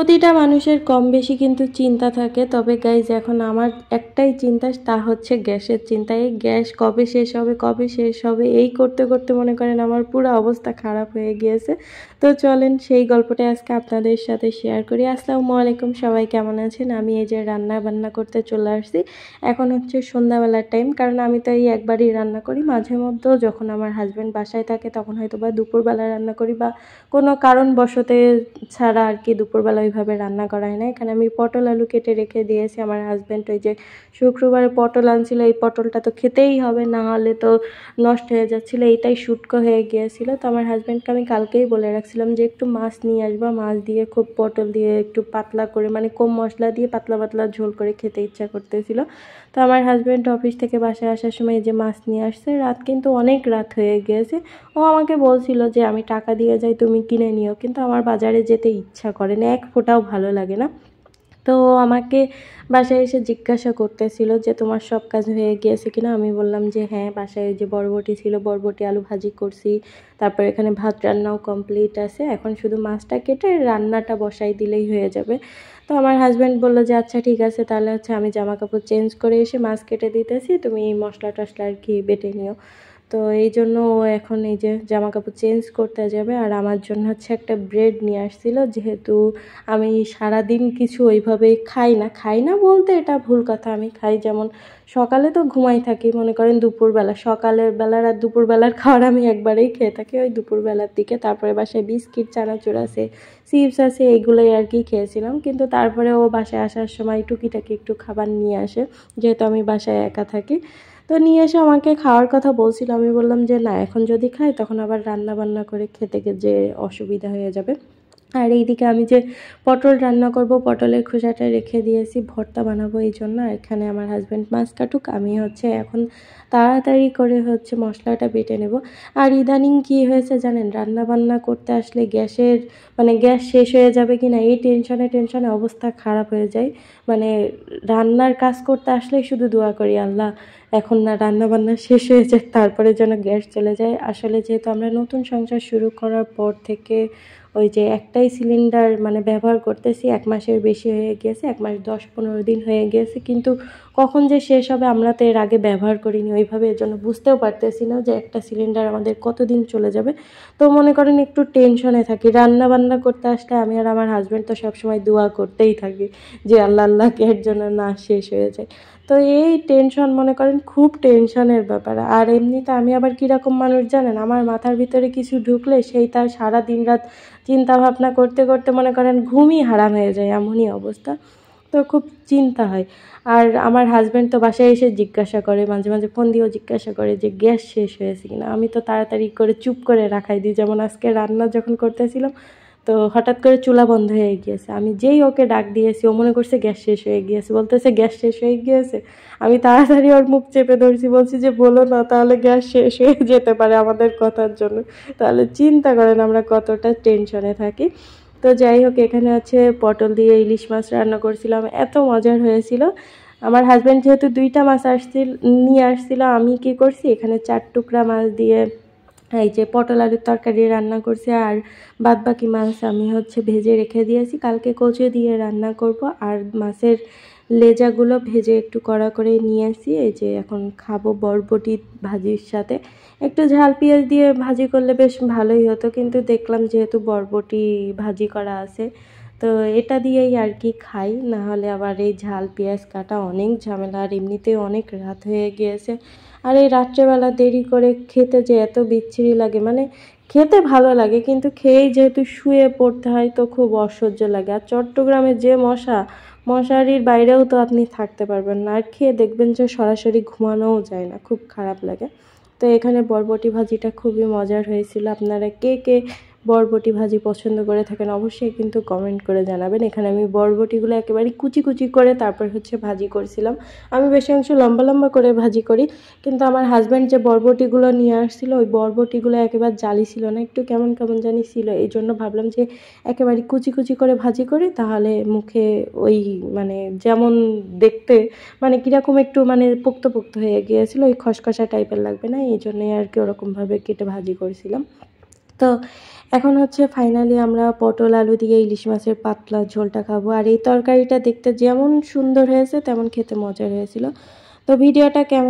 প্রতিটা মানুষের কম বেশি কিন্তু চিন্তা থাকে, তবে গাইজ এখন আমার একটাই চিন্তা, তা হচ্ছে গ্যাসের চিন্তা। এই গ্যাস কবে শেষ হবে কবে শেষ হবে এই করতে করতে মনে করেন আমার পুরো অবস্থা খারাপ হয়ে গিয়েছে। তো চলেন সেই গল্পটা আজকে আপনাদের সাথে শেয়ার করি। আসসালামু আলাইকুম, সবাই কেমন আছেন? আমি এই যে রান্না বান্না করতে চলে আসছি। এখন হচ্ছে সন্ধ্যাবেলার টাইম, কারণ আমি তো এই একবারই রান্না করি। মাঝে মধ্যেও যখন আমার হাজব্যান্ড বাসায় থাকে তখন হয়তো বা দুপুরবেলা রান্না করি, বা কোনো কারণবশতে ছাড়া আর কি দুপুরবেলা ওইভাবে রান্না করা হয় না। এখানে আমি পটল আলু কেটে রেখে দিয়েছি। আমার হাজব্যান্ড ওই যে শুক্রবারে পটল আনছিল, এই পটলটা তো খেতেই হবে, না হলে তো নষ্ট হয়ে যাচ্ছিলো, এইটাই শুটকো হয়ে গিয়েছিল। তো আমার হাজব্যান্ডকে আমি কালকেই বলে রাখছিলাম যে একটু মাছ নিয়ে আসবা, মাছ দিয়ে খুব পটল দিয়ে একটু পাতলা করে, মানে কম মশলা দিয়ে পাতলা পাতলা ঝোল করে খেতে ইচ্ছা করতেছিল। তো আমার হাজব্যান্ড অফিস থেকে বাসায় আসার সময় এই যে মাছ নিয়ে আসছে। রাত কিন্তু অনেক রাত হয়ে গিয়েছে। ও আমাকে বলছিল যে আমি টাকা দিয়ে যাই, তুমি কিনে নিও, কিন্তু আমার বাজারে যেতে ইচ্ছা করে না, এক ফোঁটাও ভালো লাগে না। তো আমাকে বাসায় এসে জিজ্ঞাসা করতেছিল যে তোমার সব কাজ হয়ে গিয়েছে কিনা। আমি বললাম যে হ্যাঁ, বাসায় যে বরবটি ছিল, বরবটি আলু ভাজি করছি, তারপর এখানে ভাত রান্নাও কমপ্লিট আছে, এখন শুধু মাছটা কেটে রান্নাটা বসাই দিলেই হয়ে যাবে। তো আমার হাজব্যান্ড বললো যে আচ্ছা ঠিক আছে, তাহলে হচ্ছে আমি জামা কাপড় চেঞ্জ করে এসে মাছ কেটে দিতেছি, তুমি মশলা টশলা আর কি বেটে নিও। তো এই জন্য ও এখন এই যে জামা কাপড় চেঞ্জ করতে যাবে। আর আমার জন্য হচ্ছে একটা ব্রেড নিয়ে আসছিল, যেহেতু আমি সারাদিন কিছু ওইভাবে খাই না বলতে এটা ভুল কথা, আমি খাই যেমন সকালে তো ঘুমাই থাকি, মনে করেন দুপুরবেলা, সকালের বেলার আর দুপুরবেলার খাবার আমি একবারেই খেয়ে থাকি ওই দুপুরবেলার দিকে। তারপরে বাসায় বিস্কিট চানাচুর আছে, চিপস আছে, এইগুলোই আর কি খেয়েছিলাম। কিন্তু তারপরে ও বাসায় আসার সময় টুকিটাকি একটু খাবার নিয়ে আসে, যেহেতু আমি বাসায় একা থাকি। তো নিয়ে এসে আমাকে খাওয়ার কথা বলছিল, আমি বললাম যে না, এখন যদি খাই তখন আবার রান্না বান্না করে খেতে যে অসুবিধা হয়ে যাবে। আর এইদিকে আমি যে পটল রান্না করব, পটলের খোসাটা রেখে দিয়েছি, ভর্তা বানাবো এই জন্য। আর এখানে আমার হাজব্যান্ড মাছ কাটুক, আমি হচ্ছে এখন তাড়াতাড়ি করে হচ্ছে মশলাটা বেটে নেব। আর ইদানিং কি হয়েছে জানেন, রান্না বান্না করতে আসলে গ্যাসের মানে গ্যাস শেষ হয়ে যাবে কি না এই টেনশনে অবস্থা খারাপ হয়ে যায়। মানে রান্নার কাজ করতে আসলেই শুধু দোয়া করি, আল্লাহ এখন না রান্না বান্না শেষ হয়ে যায়, তারপরে যেন গ্যাস চলে যায়। আসলে যেহেতু আমরা নতুন সংসার শুরু করার পর থেকে ওই যে একটাই সিলিন্ডার মানে ব্যবহার করতেছি, 1 মাসের বেশি হয়ে গিয়েছে, 1 মাস 10-15 দিন হয়ে গিয়েছে, কিন্তু কখন যে শেষ হবে আমরা তো এর আগে ব্যবহার করিনি ওইভাবে, এর জন্য বুঝতেও পারতেছি না যে একটা সিলিন্ডার আমাদের কতদিন চলে যাবে। তো মনে করেন একটু টেনশনে থাকি। রান্না বান্না করতে আসলে আমি আর আমার হাজব্যান্ড তো সবসময় দোয়া করতেই থাকি যে আল্লাহ আল্লাহকে এর জন্য না শেষ হয়ে যায়। তো এই টেনশন মনে করেন খুব টেনশনের ব্যাপার। আর এমনিতে আমি আবার কীরকম মানুষ জানেন, আমার মাথার ভিতরে কিছু ঢুকলে সেই তার সারা দিন রাত চিন্তা ভাবনা করতে করতে মনে করেন ঘুমই হারাম হয়ে যায়, এমনই অবস্থা। তো খুব চিন্তা হয়। আর আমার হাজব্যান্ড তো বাসায় এসে জিজ্ঞাসা করে, মাঝে মাঝে ফোন দিয়েও জিজ্ঞাসা করে যে গ্যাস শেষ হয়েছে কিনা। আমি তো তাড়াতাড়ি করে চুপ করে রাখাই দিই, যেমন আজকে রান্না যখন করতেছিলাম তো হঠাৎ করে চুলা বন্ধ হয়ে গিয়েছে, আমি যেই ওকে ডাক দিয়েছি ও মনে করছে গ্যাস শেষ হয়ে গিয়েছে, বলতেছে গ্যাস শেষ হয়ে গিয়েছে। আমি তাড়াতাড়ি ওর মুখ চেপে ধরছি, বলছি যে বলো না, তাহলে গ্যাস শেষ হয়ে যেতে পারে আমাদের কথার জন্য। তাহলে চিন্তা করেন আমরা কতটা টেনশনে থাকি। তো যাই হোক, এখানে আছে পটল দিয়ে ইলিশ মাছ রান্না করছিলাম, এত মজার হয়েছিল। আমার হাজব্যান্ড যেহেতু 2টা মাছ নিয়ে আসছিল, আমি কি করছি এখানে 4 টুকরা মাছ দিয়ে এই যে পটল আলুর তরকারি রান্না করছি। আর বাদবাকি মাছ আমি হচ্ছে ভেজে রেখে দিয়েছি, কালকে কচু দিয়ে রান্না করব। আর মাছের লেজাগুলো ভেজে একটু কড়া করে নিয়ে আসি, এই যে এখন খাবো বরবটি ভাজির সাথে। একটু ঝাল পেঁয়াজ দিয়ে ভাজি করলে বেশ ভালোই হতো, কিন্তু দেখলাম যেহেতু বরবটি ভাজি করা আছে তো এটা দিয়েই আর কি খাই, না হলে আবার এই ঝাল পেঁয়াজ কাটা অনেক ঝামেলা। আর এমনিতেই অনেক রাত হয়ে গিয়েছে। আর এই রাত্রেবেলা দেরি করে খেতে যে এত বিচ্ছিরি লাগে, মানে খেতে ভালো লাগে কিন্তু খেয়েই যেহেতু শুয়ে পড়তে হয় তো খুব অসহ্য লাগে। আর চট্টগ্রামে যে মশারির বাইরেও তো আপনি থাকতে পারবেন না, আর খেয়ে দেখবেন যে সরাসরি ঘুমানোও যায় না, খুব খারাপ লাগে। তো এখানে বরবটি ভাজিটা খুবই মজার হয়েছিল। আপনারা কে কে বরবটি ভাজি পছন্দ করে থাকেন অবশ্যই কিন্তু কমেন্ট করে জানাবেন। এখানে আমি বরবটিগুলো একেবারে কুচি কুচি করে তারপর হচ্ছে ভাজি করছিলাম। আমি বেশি অংশ লম্বা লম্বা করে ভাজি করি, কিন্তু আমার হাজব্যান্ড যে বরবটিগুলো নিয়ে আসছিল ওই বরবটিগুলো একেবারে জালি ছিল না, একটু কেমন কেমন জানি ছিল। এই জন্য ভাবলাম যে একেবারে কুচি কুচি করে ভাজি করি, তাহলে মুখে ওই মানে যেমন দেখতে মানে কীরকম একটু মানে পোক্ত পোক্ত হয়ে গিয়েছিলো, ওই খসখসা টাইপের লাগবে না, এই জন্যই আর কি ওরকমভাবে কেটে ভাজি করেছিলাম। তো এখন হচ্ছে ফাইনালি আমরা পটল আলু দিয়ে ইলিশ মাছের পাতলা ঝোলটা খাবো। আর এই তরকারিটা দেখতে যেমন সুন্দর হয়েছে তেমন খেতে মজার হয়েছিল। তো ভিডিওটা কেমন